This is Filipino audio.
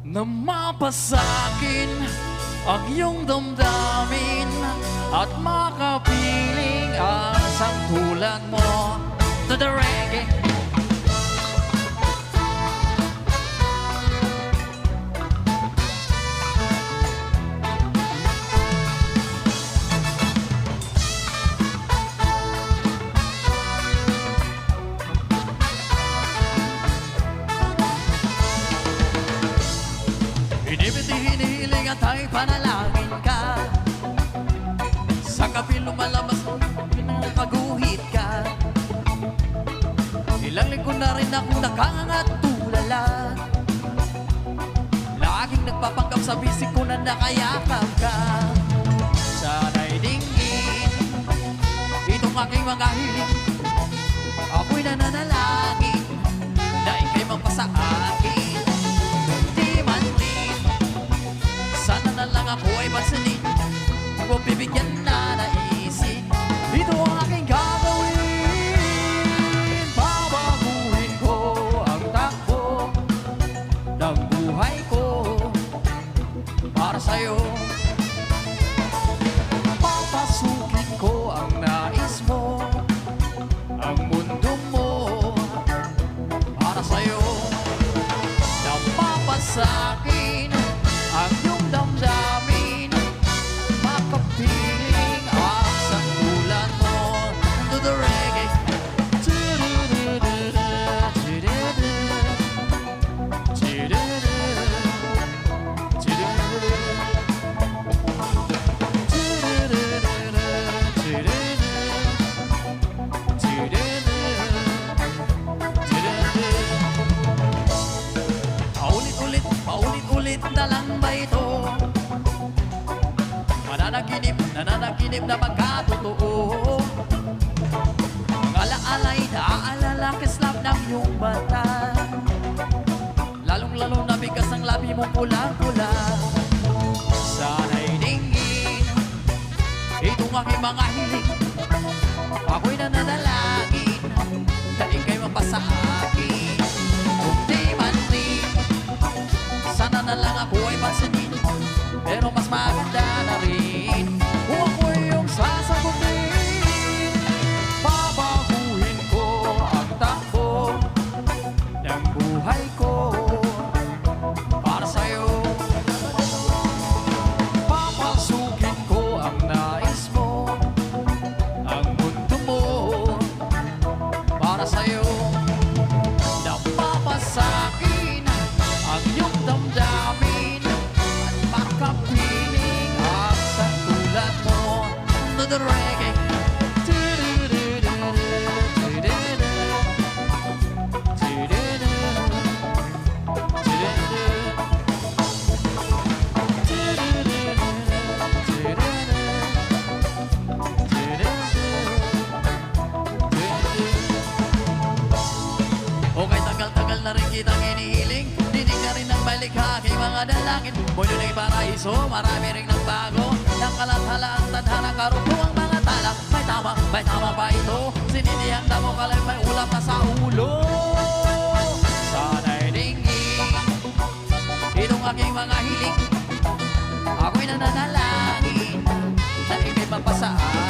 na mapasakin ang iyong damdamin at makapiling ang sangtulan mo to the reggae. Hinihiling at ay panalangin ka. Sa kapi lumalabas, pinakaguhit ka. Ilang linggo na rin akong nakangat tulala. Laging nagpapanggap sa bisig ko na nakayakap ka. Sana'y dinggin itong aking mga hiling. Ako'y nananalangin na ika'y magpasa akin. Sana na lang ako ay pansinin kung bibigyan na naisip. Ito ang aking gagawin. Babaguhin ko ang takbo ng buhay ko para sa'yo. Papasukin ko ang nais mo, ang mundo mo para sa'yo. Napapasakin ang iyong damdamin, makapiling ang sangtulan mo to the reggae. Paulit-ulit na lang ba ito? Nananaginip na pagkatotoo. Ang alaalay na aalala kislap ng iyong mata. Lalong-lalo na bigas ang labi mong pulang-pula. Sana'y dinggin itong aking mga hiling. Ako'y nananalangin na ika'y mapasa akin. Kung di man rin, sana na lang ako ay pansinin. Pero mas maganda na rin kung ako yung sasagutin. Babaguhin ko ang takbo ng buhay ko para sa'yo. Papasukin ko ang nais mo, ang mundo mo para sa'yo. Napapasakin ang iyong damdamin at makapiling ang sangtulan mo to the reggae. Okay, tagal-tagal na rin kitang inihiling. Dinig na rin ang balikha kay mga dalangin. Mundo ng paraiso, marami rin ng bago. Ng kalathalaan, tadhana, karuto ang mga tala. May tama pa ito. Sininihan na mo kalay, may ulam na sa ulo. Sana'y dinggin itong aking mga hiling. Ako'y nananalangin na ika'y mapasaan.